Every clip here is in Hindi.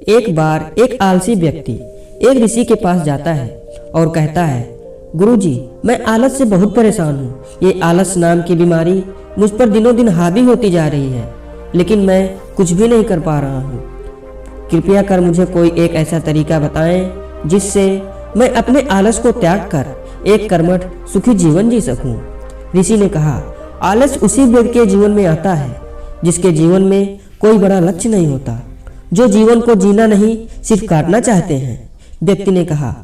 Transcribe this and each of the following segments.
एक बार एक आलसी व्यक्ति एक ऋषि के पास जाता है और कहता है, गुरुजी, मैं आलस से बहुत परेशान हूँ। ये आलस नाम की बीमारी मुझ पर दिनों दिन हावी होती जा रही है, लेकिन मैं कुछ भी नहीं कर पा रहा हूँ। कृपया कर मुझे कोई एक ऐसा तरीका बताएं जिससे मैं अपने आलस को त्याग कर एक कर्मठ सुखी जीवन जी सकूं। ऋषि ने कहा, आलस उसी व्यक्ति के जीवन में आता है जिसके जीवन में कोई बड़ा लक्ष्य नहीं होता, जो जीवन को जीना नहीं सिर्फ काटना चाहते हैं। व्यक्ति ने कहा,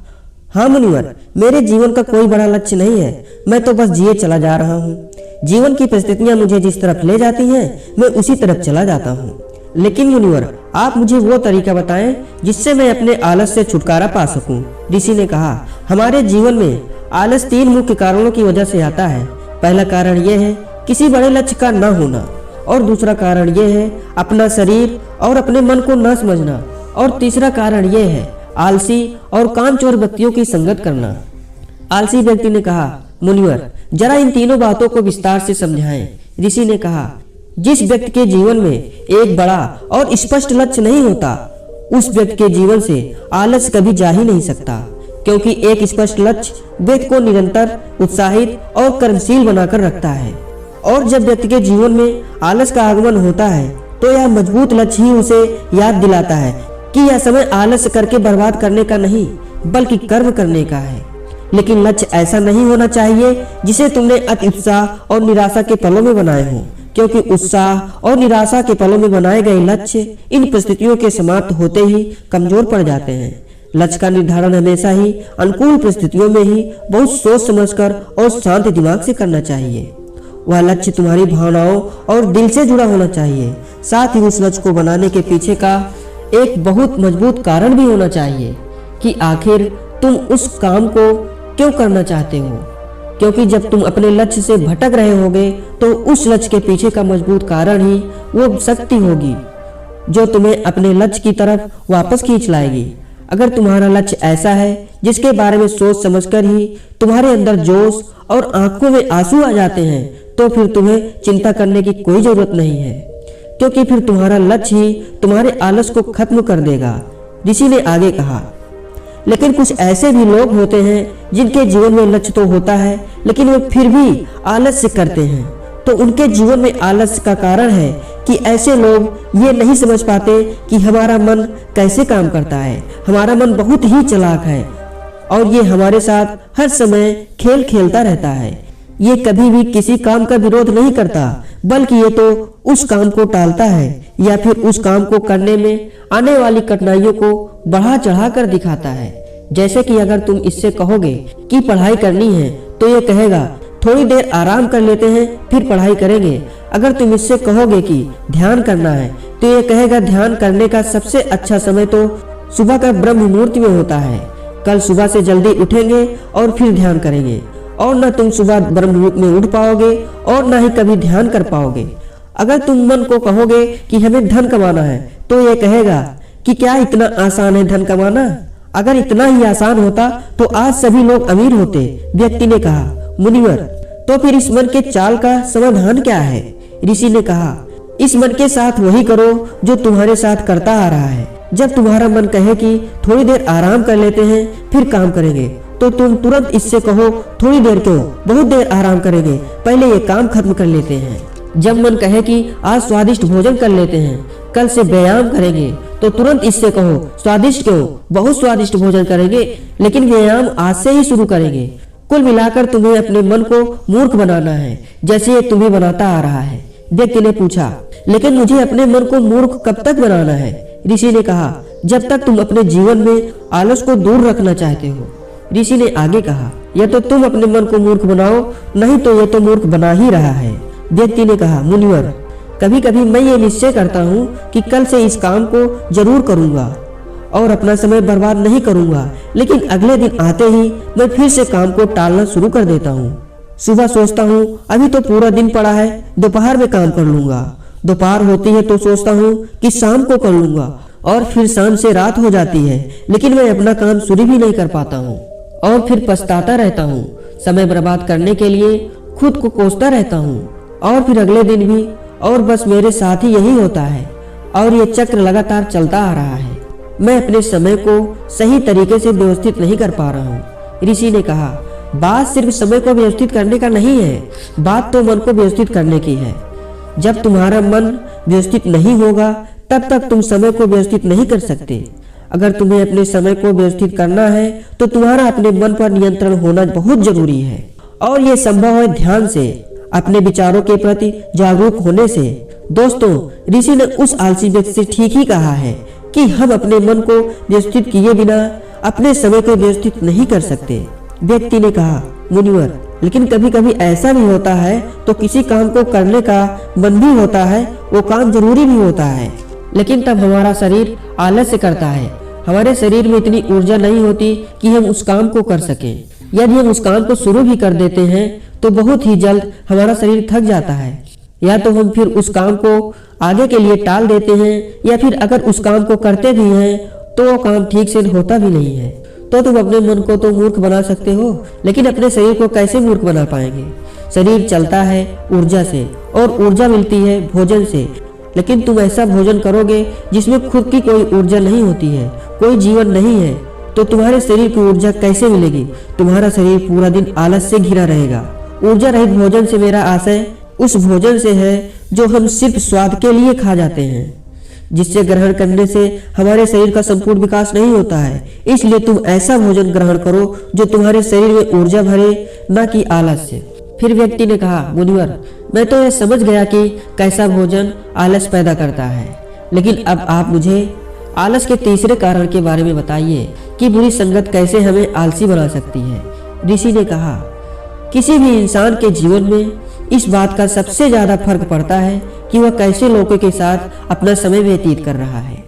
हाँ मुनिवर, मेरे जीवन का कोई बड़ा लक्ष्य नहीं है, मैं तो बस जिए चला जा रहा हूँ। जीवन की परिस्थितियां मुझे जिस तरफ ले जाती हैं, मैं उसी तरफ चला जाता हूँ। लेकिन मुनिवर, आप मुझे वो तरीका बताएं जिससे मैं अपने आलस से छुटकारा पा सकूं। ऋषि ने कहा, हमारे जीवन में आलस 3 मुख्य कारणों की वजह से आता है। पहला कारण यह है किसी बड़े लक्ष्य का न होना, और दूसरा कारण यह है अपना शरीर और अपने मन को न समझना, और तीसरा कारण यह है आलसी और कामचोर व्यक्तियों की संगत करना। आलसी व्यक्ति ने कहा, मुनिवर, जरा इन तीनों बातों को विस्तार से समझाएं। ऋषि ने कहा, जिस व्यक्ति के जीवन में एक बड़ा और स्पष्ट लक्ष्य नहीं होता, उस व्यक्ति के जीवन से आलस कभी जा ही नहीं सकता, क्योंकि एक स्पष्ट लक्ष्य व्यक्ति को निरंतर उत्साहित और कर्मशील बनाकर रखता है। और जब व्यक्ति के जीवन में आलस का आगमन होता है, तो यह मजबूत लक्ष्य ही उसे याद दिलाता है कि यह समय आलस करके बर्बाद करने का नहीं, बल्कि कर्म करने का है। लेकिन लक्ष्य ऐसा नहीं होना चाहिए जिसे तुमने अति उत्साह और निराशा के पलों में बनाए हो, क्योंकि उत्साह और निराशा के पलों में बनाए गए लक्ष्य इन परिस्थितियों के समाप्त होते ही कमजोर पड़ जाते हैं। लक्ष्य का निर्धारण हमेशा ही अनुकूल परिस्थितियों में ही बहुत सोच समझकर और शांत दिमाग से करना चाहिए। वह लक्ष्य तुम्हारी भावनाओं और दिल से जुड़ा होना चाहिए। साथ ही उस लक्ष्य को बनाने के पीछे का एक बहुत मजबूत कारण भी होना चाहिए कि आखिर तुम उस काम को क्यों करना चाहते हो, क्योंकि जब तुम अपने लक्ष्य से भटक रहे होगे तो उस लक्ष्य के पीछे का मजबूत कारण ही वो शक्ति होगी जो तुम्हें अपने लक्ष्य की तरफ वापस खींच लाएगी। अगर तुम्हारा लक्ष्य ऐसा है जिसके बारे में सोच समझकर ही तुम्हारे अंदर जोश और आंखों में आंसू आ जाते हैं, तो फिर तुम्हें चिंता करने की कोई जरूरत नहीं है, क्योंकि फिर तुम्हारा लक्ष्य ही तुम्हारे आलस को खत्म कर देगा। ऋषि ने आगे कहा, लेकिन कुछ ऐसे भी लोग होते हैं जिनके जीवन में लक्ष्य तो होता है, लेकिन वे फिर भी आलस्य करते हैं। तो उनके जीवन में आलस्य का कारण है कि ऐसे लोग ये नहीं समझ पाते कि हमारा मन कैसे काम करता है। हमारा मन बहुत ही चालाक है और ये हमारे साथ हर समय खेल खेलता रहता है। ये कभी भी किसी काम का विरोध नहीं करता, बल्कि ये तो उस काम को टालता है या फिर उस काम को करने में आने वाली कठिनाइयों को बढ़ा चढ़ा कर दिखाता है। जैसे कि अगर तुम इससे कहोगे कि पढ़ाई करनी है, तो ये कहेगा थोड़ी देर आराम कर लेते हैं फिर पढ़ाई करेंगे। अगर तुम इससे कहोगे कि ध्यान करना है, तो ये कहेगा ध्यान करने का सबसे अच्छा समय तो सुबह का ब्रह्म मुहूर्त में होता है। कल सुबह से जल्दी उठेंगे और फिर ध्यान करेंगे, और न तुम सुबह ब्रह्म मुहूर्त में उठ पाओगे और न ही कभी ध्यान कर पाओगे। अगर तुम मन को कहोगे कि हमें धन कमाना है, तो ये कहेगा कि क्या इतना आसान है धन कमाना? अगर इतना ही आसान होता तो आज सभी लोग अमीर होते। व्यक्ति ने कहा, मुनिवर, तो फिर इस मन के चाल का समाधान क्या है? ऋषि ने कहा, इस मन के साथ वही करो जो तुम्हारे साथ करता आ रहा है। जब तुम्हारा मन कहे कि थोड़ी देर आराम कर लेते हैं फिर काम करेंगे, तो तुम तुरंत इससे कहो थोड़ी देर क्यों, बहुत देर आराम करेंगे, पहले ये काम खत्म कर लेते हैं। जब मन कहे कि आज स्वादिष्ट भोजन कर लेते हैं, कल से व्यायाम करेंगे, तो तुरंत इससे कहो स्वादिष्ट क्यों, बहुत स्वादिष्ट भोजन करेंगे, लेकिन व्यायाम आज से ही शुरू करेंगे। कुल मिलाकर तुम्हें अपने मन को मूर्ख बनाना है, जैसे ये तुम्हें बनाता आ रहा है। व्यक्ति ने पूछा, लेकिन मुझे अपने मन को मूर्ख कब तक बनाना है? ऋषि ने कहा, जब तक तुम अपने जीवन में आलस को दूर रखना चाहते हो। ऋषि ने आगे कहा, या तो तुम अपने मन को मूर्ख बनाओ, नहीं तो यह तो मूर्ख बना ही रहा है। व्यक्ति ने कहा, मुनिवर, कभी कभी मैं ये निश्चय करता हूँ कि कल से इस काम को जरूर करूँगा और अपना समय बर्बाद नहीं करूँगा, लेकिन अगले दिन आते ही मैं फिर से काम को टालना शुरू कर देता हूँ। सुबह सोचता हूँ अभी तो पूरा दिन पड़ा है, दोपहर में काम कर लूंगा। दोपहर होती है तो सोचता हूँ कि शाम को कर लूंगा, और फिर शाम से रात हो जाती है, लेकिन मैं अपना काम शुरू भी नहीं कर पाता हूँ और फिर पछताता रहता हूँ। समय बर्बाद करने के लिए खुद को कोसता रहता हूँ और फिर अगले दिन भी, और बस मेरे साथ ही यही होता है और ये चक्र लगातार चलता आ रहा है। मैं अपने समय को सही तरीके से व्यवस्थित नहीं कर पा रहा हूँ। ऋषि ने कहा, बात सिर्फ समय को व्यवस्थित करने का नहीं है, बात तो मन को व्यवस्थित करने की है। जब तुम्हारा मन व्यवस्थित नहीं होगा तब तक तुम समय को व्यवस्थित नहीं कर सकते। अगर तुम्हें अपने समय को व्यवस्थित करना है तो तुम्हारा अपने मन पर नियंत्रण होना बहुत जरूरी है, और ये संभव है ध्यान से, अपने विचारों के प्रति जागरूक होने से। दोस्तों, ऋषि ने उस आलसी व्यक्ति से ठीक ही कहा है कि हम अपने मन को व्यवस्थित किए बिना अपने समय को व्यवस्थित नहीं कर सकते। व्यक्ति ने कहा, मुनिवर, लेकिन कभी कभी ऐसा भी होता है तो किसी काम को करने का मन भी होता है, वो काम जरूरी भी होता है, लेकिन तब हमारा शरीर आलस्य करता है। हमारे शरीर में इतनी ऊर्जा नहीं होती कि हम उस काम को कर सकें। यदि हम उस काम को शुरू भी कर देते हैं तो बहुत ही जल्द हमारा शरीर थक जाता है, या तो हम फिर उस काम को आगे के लिए टाल देते हैं, या फिर अगर उस काम को करते भी हैं तो वो काम ठीक से होता भी नहीं है। तो तुम अपने मन को तो मूर्ख बना सकते हो, लेकिन अपने शरीर को कैसे मूर्ख बना पाएंगे? शरीर चलता है ऊर्जा से, और ऊर्जा मिलती है भोजन से। लेकिन तुम ऐसा भोजन करोगे जिसमें खुद की कोई ऊर्जा नहीं होती है, कोई जीवन नहीं है, तो तुम्हारे शरीर को ऊर्जा कैसे मिलेगी? तुम्हारा शरीर पूरा दिन आलस से घिरा रहेगा। ऊर्जा रहित भोजन से मेरा आशय उस भोजन से है जो हम सिर्फ स्वाद के लिए खा जाते हैं, जिससे ग्रहण करने से हमारे शरीर का संपूर्ण विकास नहीं होता है। इसलिए तुम ऐसा भोजन ग्रहण करो जो तुम्हारे शरीर में ऊर्जा भरे, न कि आलस से। फिर व्यक्ति ने कहा, मुनिवर, मैं तो यह समझ गया कि कैसा भोजन आलस पैदा करता है, लेकिन अब आप मुझे आलस के तीसरे कारण के बारे में बताइए कि बुरी संगत कैसे हमें आलसी बना सकती है। ऋषि ने कहा, किसी भी इंसान के जीवन में इस बात का सबसे ज्यादा फर्क पड़ता है कि वह कैसे लोगों के साथ अपना समय व्यतीत कर रहा है,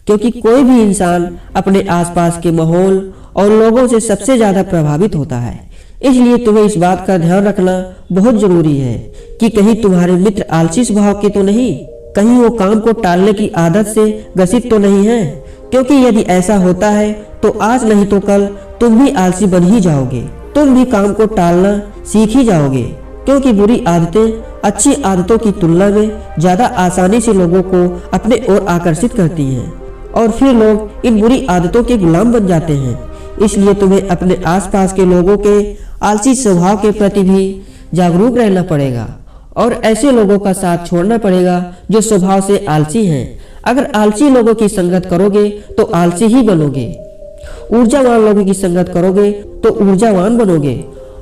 क्योंकि कोई भी इंसान अपने आसपास के माहौल और लोगों से सबसे ज्यादा प्रभावित होता है। इसलिए तुम्हें इस बात का ध्यान रखना बहुत जरूरी है कि कहीं तुम्हारे मित्र आलसी स्वभाव के तो नहीं, कहीं वो काम को टालने की आदत से ग्रसित तो नहीं है, क्योंकि यदि ऐसा होता है तो आज नहीं तो कल तुम भी आलसी बन ही जाओगे। तुम भी काम को टालना सीख ही जाओगे, क्योंकि बुरी आदतें अच्छी आदतों की तुलना में ज्यादा आसानी से लोगों को अपने ओर आकर्षित करती हैं, और फिर लोग इन बुरी आदतों के गुलाम बन जाते हैं। इसलिए तुम्हें अपने आसपास के लोगों के आलसी स्वभाव के प्रति भी जागरूक रहना पड़ेगा, और ऐसे लोगों का साथ छोड़ना पड़ेगा जो स्वभाव से आलसी हैं। अगर आलसी लोगों की संगत करोगे तो आलसी ही बनोगे, ऊर्जावान लोगों की संगत करोगे तो ऊर्जावान बनोगे,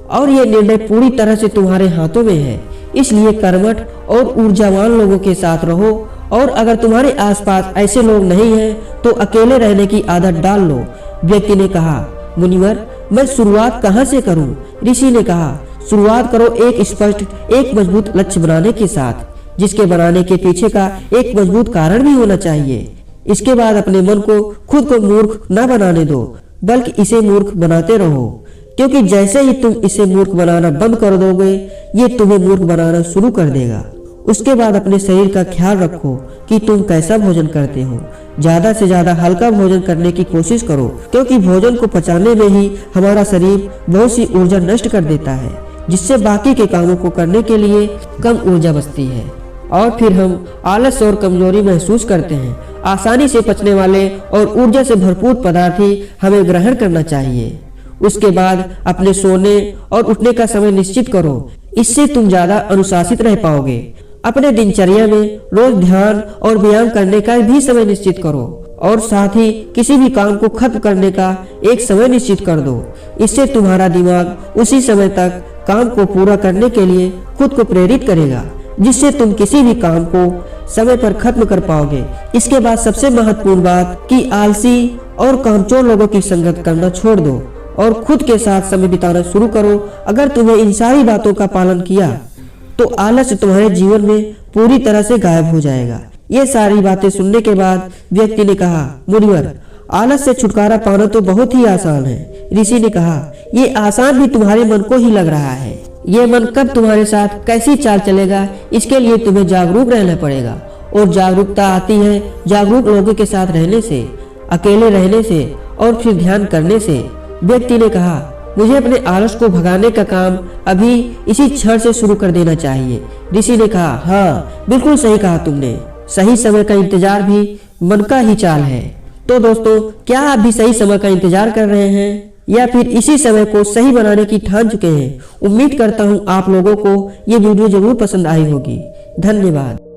और ये निर्णय पूरी तरह से तुम्हारे हाथों में है। इसलिए कर्मठ और ऊर्जावान लोगों के साथ रहो, और अगर तुम्हारे आसपास ऐसे लोग नहीं हैं तो अकेले रहने की आदत डाल लो। व्यक्ति ने कहा, मुनिवर, मैं शुरुआत कहाँ से करूं? ऋषि ने कहा, शुरुआत करो एक स्पष्ट, एक मजबूत लक्ष्य बनाने के साथ, जिसके बनाने के पीछे का एक मजबूत कारण भी होना चाहिए। इसके बाद अपने मन को खुद को मूर्ख न बनाने दो, बल्कि इसे मूर्ख बनाते रहो, क्योंकि जैसे ही तुम इसे मूर्ख बनाना बंद कर दोगे, ये तुम्हें मूर्ख बनाना शुरू कर देगा। उसके बाद अपने शरीर का ख्याल रखो कि तुम कैसा भोजन करते हो। ज्यादा से ज्यादा हल्का भोजन करने की कोशिश करो, क्योंकि भोजन को पचाने में ही हमारा शरीर बहुत सी ऊर्जा नष्ट कर देता है, जिससे बाकी के कामों को करने के लिए कम ऊर्जा बचती है, और फिर हम आलस और कमजोरी महसूस करते हैं। आसानी से पचने वाले और ऊर्जा से भरपूर पदार्थ ही हमें ग्रहण करना चाहिए। उसके बाद अपने सोने और उठने का समय निश्चित करो, इससे तुम ज्यादा अनुशासित रह पाओगे। अपने दिनचर्या में रोज ध्यान और व्यायाम करने का भी समय निश्चित करो, और साथ ही किसी भी काम को खत्म करने का एक समय निश्चित कर दो। इससे तुम्हारा दिमाग उसी समय तक काम को पूरा करने के लिए खुद को प्रेरित करेगा, जिससे तुम किसी भी काम को समय पर खत्म कर पाओगे। इसके बाद सबसे महत्वपूर्ण बात कि आलसी और कामचोर लोगों की संगत करना छोड़ दो और खुद के साथ समय बिताना शुरू करो। अगर तुमने इन सारी बातों का पालन किया तो आलस तुम्हारे जीवन में पूरी तरह से गायब हो जाएगा। ये सारी बातें सुनने के बाद व्यक्ति ने कहा, मुनिवर, आलस से छुटकारा पाना तो बहुत ही आसान है। ऋषि ने कहा, ये आसान भी तुम्हारे मन को ही लग रहा है। ये मन कब तुम्हारे साथ कैसी चाल चलेगा, इसके लिए तुम्हें जागरूक रहना पड़ेगा, और जागरूकता आती है जागरूक लोगों के साथ रहने से, अकेले रहने से, और फिर ध्यान करने से। व्यक्ति ने कहा, मुझे अपने आलस को भगाने का काम अभी इसी क्षण से शुरू कर देना चाहिए। ऋषि ने कहा, हाँ, बिल्कुल सही कहा तुमने। सही समय का इंतजार भी मन का ही चाल है। तो दोस्तों, क्या आप भी सही समय का इंतजार कर रहे हैं या फिर इसी समय को सही बनाने की ठान चुके हैं? उम्मीद करता हूँ आप लोगों को ये वीडियो जरूर पसंद आई होगी। धन्यवाद।